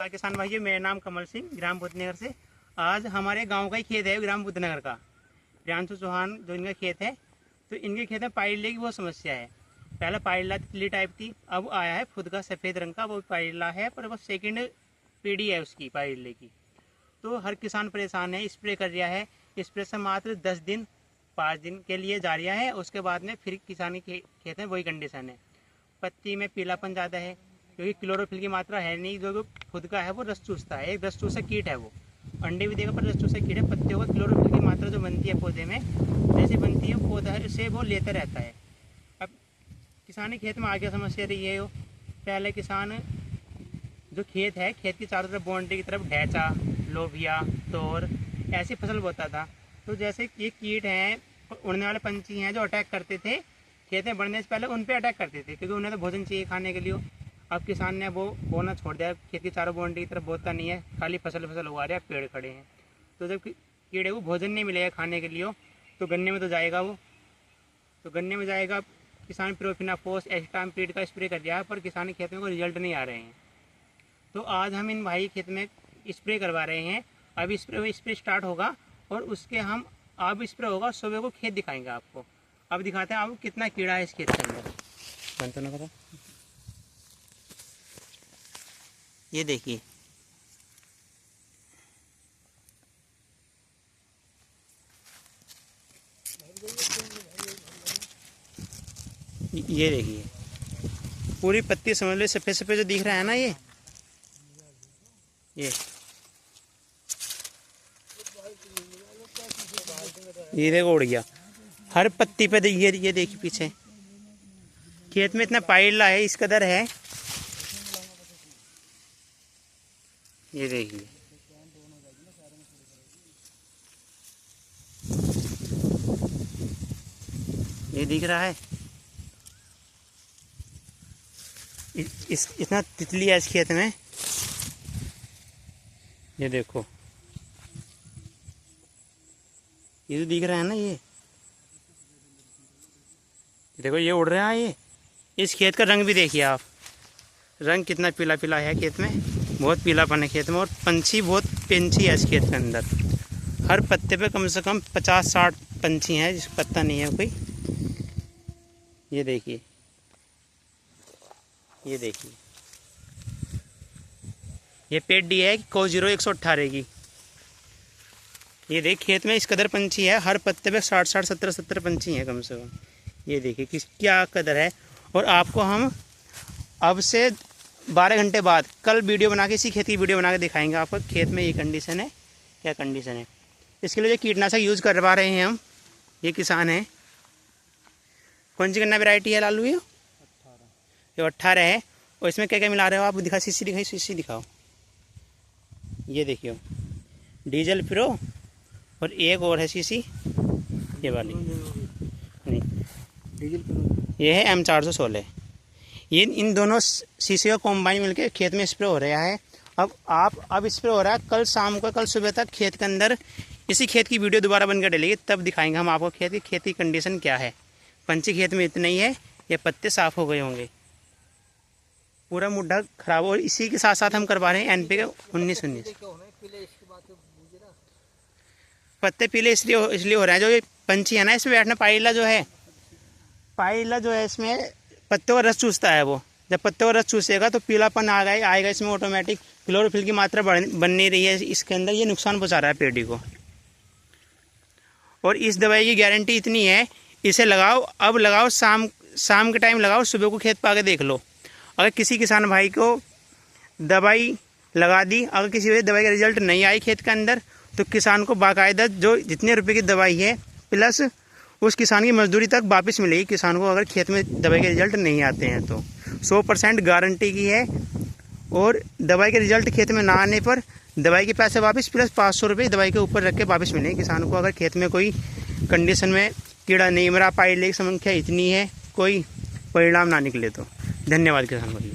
किसान भाइयों, मेरा नाम कमल सिंह, ग्राम बुद्धनगर से। आज हमारे गांव का ही खेत है, ग्राम बुद्धनगर का। प्रियांशु चौहान जो इनका खेत है, तो इनके खेत में पाइले की बहुत समस्या है। पहले पाइला तितली टाइप थी, अब आया है खुद का सफ़ेद रंग का वो पाइला है, पर वो सेकंड पीढ़ी है उसकी पाइले की। तो हर किसान परेशान है। स्प्रे कर रहा है, स्प्रे से मात्र 10 दिन 5 दिन के लिए जा रहा है, उसके बाद में फिर किसान के खेत में वही कंडीशन है। पत्ती में पीलापन ज़्यादा है क्योंकि क्लोरोफिल की मात्रा है नहीं। जो खुद का है वो रस चूसता है, एक रस चूसा कीट है, वो अंडे भी देगा पर रस चूसा कीट है। पत्तियों का क्लोरोफिल की मात्रा जो बनती है पौधे में, जैसे बनती है पौधा से वो लेता रहता है। अब किसान के खेत में आगे समस्या रही है। पहले किसान जो खेत है, खेत की चारों तरफ बाउंड्री की तरफ ढैचा, लोबिया, तोर ऐसी फसल बोता था। तो जैसे ये कीट हैं, उड़ने वाले पंछी हैं जो अटैक करते थे खेत में बढ़ने से पहले, उन पे अटैक करते थे क्योंकि उन्हें तो भोजन चाहिए खाने के लिए। अब किसान ने वो बोना छोड़ दिया, खेत की चारों बाउंड्री की तरफ बोता नहीं है, खाली फसल उगा रहा है, पेड़ खड़े हैं। तो जब कीड़े को भोजन नहीं मिलेगा खाने के लिए, तो गन्ने में तो जाएगा वो, तो गन्ने में जाएगा। किसान प्रोफिनाफोस एस्टाम्पीड का स्प्रे कर दिया है, पर किसान के खेत में कोई रिजल्ट नहीं आ रहे हैं। तो आज हम इन भाई खेत में स्प्रे करवा रहे हैं। अभी स्प्रे स्टार्ट होगा और उसके हम अब स्प्रे होगा, सुबह को खेत दिखाएंगे आपको। अब दिखाते हैं आपको कितना कीड़ा है इस खेत के अंदर। बंद तो ना करो, ये देखिए, ये देखिए पूरी पत्ती समझ लो सफ़ेद सफ़ेद जो दिख रहा है ना, ये देखो उड़ गया हर पत्ती पे। ये देखिए पीछे खेत में इतना पाइला है, इस कदर है। ये देखिए, ये दिख रहा है। इतना तितली है इस खेत में। ये देखो, ये जो दिख रहा है ना, ये देखो ये उड़ रहा है। ये इस खेत का रंग भी देखिए आप, रंग कितना पीला पीला है खेत में, बहुत पीलापन है खेत में। और पंछी बहुत पंछी है इस खेत के अंदर। हर पत्ते पे कम से कम 50-60 पंछी हैं, जिस पत्ता नहीं है कोई। ये देखिए, ये देखिए, ये पेडी है कोजीरो 118 की। ये देख खेत में इस कदर पंछी है, हर पत्ते पे 60-60 70-70 पंछी हैं कम से कम। ये देखिए किस क्या कदर है। और आपको हम अब से 12 घंटे बाद कल वीडियो बना के, इसी खेत की वीडियो बना के दिखाएंगे आपको खेत में ये कंडीशन है, क्या कंडीशन है। इसके लिए कीटनाशक यूज़ करवा रहे हैं हम। ये किसान है, कौन सी गन्ना वैरायटी है लालू? ये 18 है। और इसमें क्या क्या मिला रहे हो आप? दिखा, शीशी दिखाई, शीशी दिखाओ। ये देखियो डीजल प्रो, और एक और है शीशी, ये वाली नहीं, डीजल प्रो ये है M416। ये इन दोनों शीशे का कॉम्बाइन मिलके खेत में स्प्रे हो रहा है। अब स्प्रे हो रहा है। कल शाम को, कल सुबह तक खेत के अंदर इसी खेत की वीडियो दोबारा बनकर डलेगी, तब दिखाएंगे हम आपको खेत की कंडीशन क्या है। पंछी खेत में इतने ही है, ये पत्ते साफ हो गए होंगे, पूरा मुड्ढा खराब। और इसी के साथ साथ हम करवा रहे हैं NPK 19-19। पत्ते पीले इसलिए हो रहे हैं, जो ये पंछी है ना इसमें बैठना, पाइला जो है इसमें पत्तों का रस चूसता है। वो जब पत्तों का रस चूसेगा तो पीलापन आएगा इसमें ऑटोमेटिक। क्लोरोफिल की मात्रा बन नहीं रही है इसके अंदर, ये नुकसान पहुंचा रहा है पेड़ी को। और इस दवाई की गारंटी इतनी है, इसे लगाओ, अब लगाओ, शाम के टाइम लगाओ, सुबह को खेत पा के देख लो। अगर किसी किसान भाई को दवाई लगा दी, अगर किसी वजह दवाई का रिजल्ट नहीं आई खेत के अंदर, तो किसान को बाकायदा जो जितने रुपए की दवाई है प्लस उस किसान की मजदूरी तक वापस मिलेगी किसान को, अगर खेत में दवाई के रिजल्ट नहीं आते हैं तो। 100% गारंटी की है। और दवाई के रिजल्ट खेत में ना आने पर दवाई के पैसे वापस, प्लस 500 रुपये दवाई के ऊपर रख के वापस मिलेंगे किसान को, अगर खेत में कोई कंडीशन में कीड़ा नहीं मरा, पाइले की संख्या इतनी है, कोई परिणाम ना निकले तो। धन्यवाद किसान भाई।